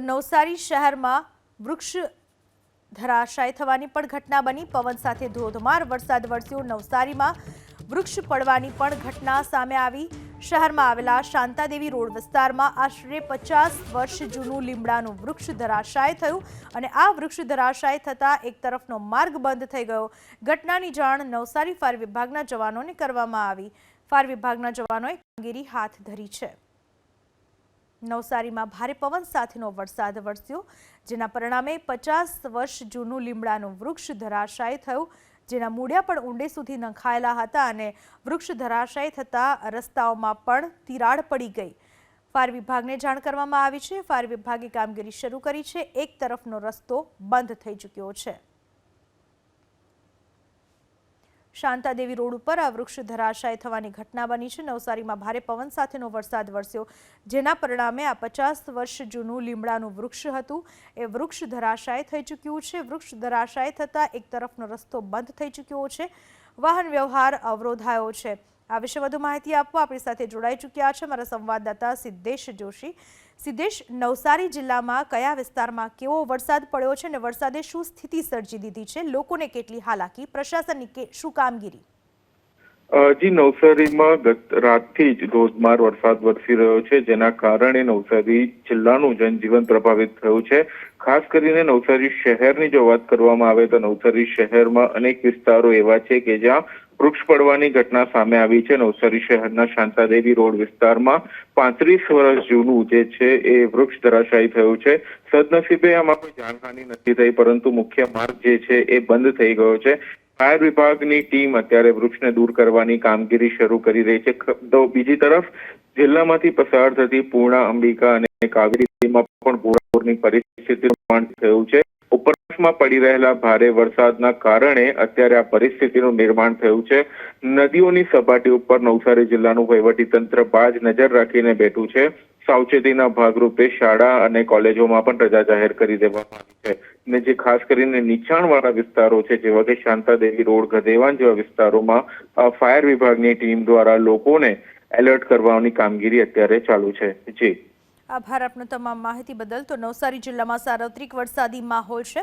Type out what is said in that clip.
નવસારી શહેરમાં વૃક્ષ ધરાશાય થવાની પણ ઘટના બની। પવન સાથે ધોધમાર વરસાદ વરસ્યો। નવસારીમાં વૃક્ષ પડવાની પણ ઘટના સામે આવી। શહેરમાં આવેલા શાંતાદેવી રોડ વિસ્તારમાં આશરે 50 વર્ષ જૂનું લીમડાનું વૃક્ષ ધરાશાય થયું અને આ વૃક્ષ ધરાશાય થતા એક તરફનો માર્ગ બંધ થઈ ગયો। ઘટનાની જાણ નવસારી ફાયર વિભાગના જવાનોને કરવામાં આવી। ફાયર વિભાગના જવાનોએ કામગીરી હાથ ધરી છે। નવસારીમાં ભારે પવન સાથેનો વરસાદ વરસ્યો, જેના પરિણામે 50 વર્ષ જૂનું લીમડાનું વૃક્ષ ધરાશાય થયું, જેના મૂળિયા પણ ઊંડે સુધી નંખાયેલા હતા અને વૃક્ષ ધરાશાય થતા રસ્તાઓમાં પણ તિરાડ પડી ગઈ। ફાયર વિભાગને જાણ કરવામાં આવી છે। ફાયર વિભાગે કામગીરી શરૂ કરી છે। એક તરફનો રસ્તો બંધ થઈ ચૂક્યો છે। શાંતાદેવી રોડ ઉપર આ વૃક્ષ ધરાશાય થવાની ઘટના બની છે। નવસારીમાં ભારે પવન સાથેનો વરસાદ વરસ્યો, જેના પરિણામે આ 50 વર્ષ જૂનું લીમડાનું વૃક્ષ હતું એ વૃક્ષ ધરાશાય થઈ ચૂક્યું છે। વૃક્ષ ધરાશાય થતા એક તરફનો રસ્તો બંધ થઈ ચૂક્યો છે। વાહન વ્યવહાર અવરોધાયો છે। આ વિશે વધુ માહિતી આપવા આપણી સાથે જોડાઈ ચૂક્યા છે અમારા સંવાદદાતા સિદ્ધેશ જોશી। સિદ્ધેશ, નવસારી જિલ્લામાં કયા વિસ્તારમાં કેવો વરસાદ પડ્યો છે અને વરસાદે શું સ્થિતિ સર્જી દીધી છે? લોકોને કેટલી હાલાકી, પ્રશાસનની શું કામગીરી? જી, નવસારીમાં ગત રાતથી જ ધોધમાર વરસાદ વરસી રહ્યો છે, જેના કારણે નવસારી જિલ્લાનું જનજીવન પ્રભાવિત થયું છે। ખાસ કરીને નવસારી શહેરની જો વાત કરવામાં આવે તો નવસારી શહેરમાં અનેક વિસ્તારો એવા છે કે જ્યાં વૃક્ષ પડવાની ઘટના સામે આવી છે। નવસારી શહેરના શાંતાદેવી રોડ વિસ્તારમાં 35 વર્ષ જૂનું જે છે એ વૃક્ષ ધરાશાયી થયું છે। સદનસીબે આમાં કોઈ જાનહાનિ નથી થઈ, પરંતુ મુખ્ય માર્ગ જે છે એ બંધ થઈ ગયો છે। ફાયર વિભાગની ટીમ અત્યારે વૃક્ષને દૂર કરવાની કામગીરી શરૂ કરી રહી છે। તો બીજી તરફ જિલ્લામાંથી પસાર થતી પૂર્ણા, અંબિકા અને કાવેરી નદીમાં પણ પૂરની પરિસ્થિતિ નિર્માણ થયું છે। ઉપરવાસમાં પડી રહેલા ભારે વરસાદના કારણે અત્યારે આ પરિસ્થિતિનું નિર્માણ થયું છે। નદીઓની સપાટી ઉપર નવસારી જિલ્લાનું વહીવટીતંત્ર બાજ નજર રાખીને બેઠું છે। સાવચેતીના ભાગરૂપે શાળા અને કોલેજોમાં પણ રજા જાહેર કરી દેવામાં આવી છે ને જે ખાસ કરીને નીચાણવાળા વિસ્તારો છે, જેવા કે શાંતાદેવી રોડ, ગધેવાન જેવા વિસ્તારોમાં ફાયર વિભાગની ટીમ દ્વારા લોકોને એલર્ટ કરવાની કામગીરી અત્યારે ચાલુ છે। જી, આભાર આપનો તમામ માહિતી બદલ। તો નવસારી જિલ્લામાં સાર્વત્રિક વરસાદી માહોલ છે।